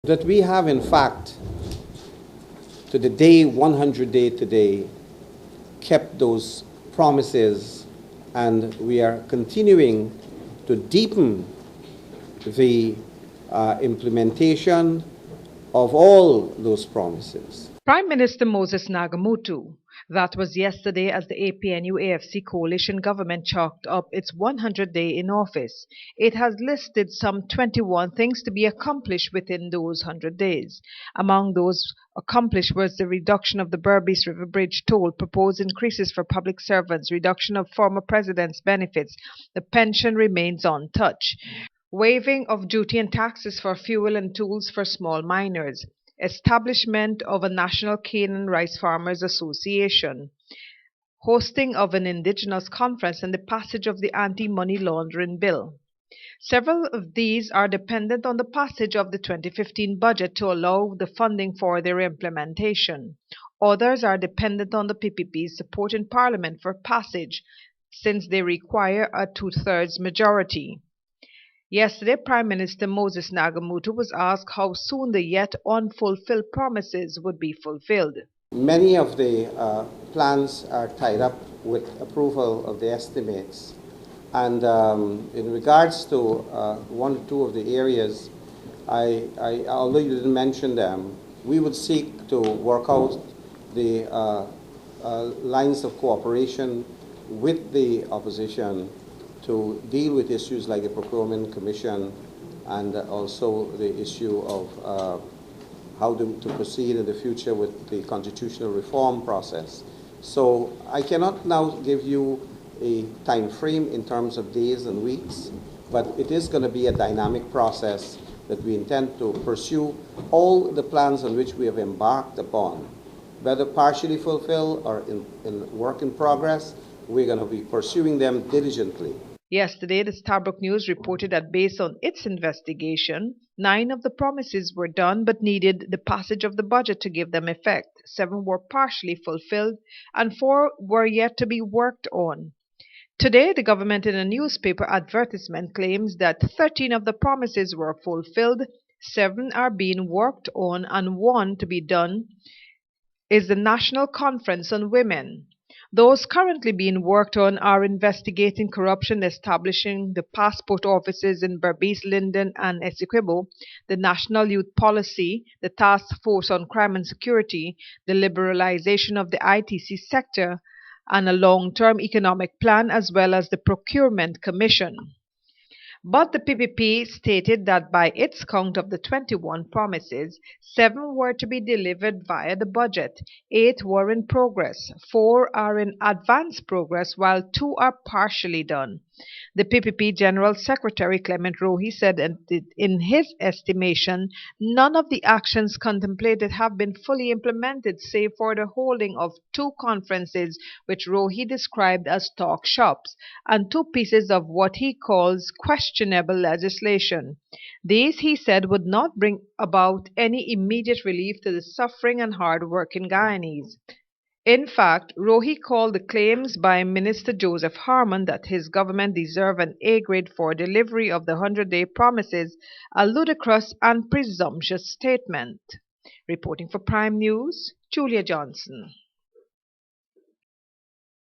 That we have, in fact, to the day, 100 day today, kept those promises, and we are continuing to deepen the implementation of all those promises. Prime Minister Moses Nagamutu. That was yesterday as the APNU-AFC coalition government chalked up its 100th day in office. It has listed some 21 things to be accomplished within those 100 days. Among those accomplished was the reduction of the Berbice River Bridge toll, proposed increases for public servants, reduction of former president's benefits. The pension remains untouched. Waiving of duty and taxes for fuel and tools for small miners. Establishment of a National Cane and Rice Farmers Association, hosting of an Indigenous conference, and the passage of the Anti-Money Laundering Bill. Several of these are dependent on the passage of the 2015 budget to allow the funding for their implementation. Others are dependent on the PPP's support in Parliament for passage, since they require a 2/3 majority. Yesterday, Prime Minister Moses Nagamutu was asked how soon the yet unfulfilled promises would be fulfilled. Many of the plans are tied up with approval of the estimates. And in regards to one or two of the areas, although you didn't mention them, we would seek to work out the lines of cooperation with the opposition to deal with issues like the Procurement Commission and also the issue of how to proceed in the future with the constitutional reform process. So I cannot now give you a time frame in terms of days and weeks, but it is going to be a dynamic process that we intend to pursue all the plans on which we have embarked upon, whether partially fulfilled or in work in progress. We're going to be pursuing them diligently. Yesterday, the Starbrook News reported that based on its investigation, 9 of the promises were done but needed the passage of the budget to give them effect. 7 were partially fulfilled and 4 were yet to be worked on. Today, the government in a newspaper advertisement claims that 13 of the promises were fulfilled, 7 are being worked on, and 1 to be done is the National Conference on Women. Those currently being worked on are investigating corruption, establishing the passport offices in Berbice, Linden, and Essequibo, the National Youth Policy, the Task Force on Crime and Security, the liberalization of the ITC sector, and a long-term economic plan, as well as the Procurement Commission. But the PPP stated that by its count of the 21 promises, 7 were to be delivered via the budget, 8 were in progress, 4 are in advanced progress, while 2 are partially done. The PPP General Secretary Clement Rohi said in his estimation, none of the actions contemplated have been fully implemented save for the holding of 2 conferences which Rohi described as talk shops and 2 pieces of what he calls questionable legislation. These, he said, would not bring about any immediate relief to the suffering and hard-working Guyanese. In fact, Rohi called the claims by Minister Joseph Harmon that his government deserved an A grade for delivery of the 100-day promises a ludicrous and presumptuous statement. Reporting for Prime News, Julia Johnson.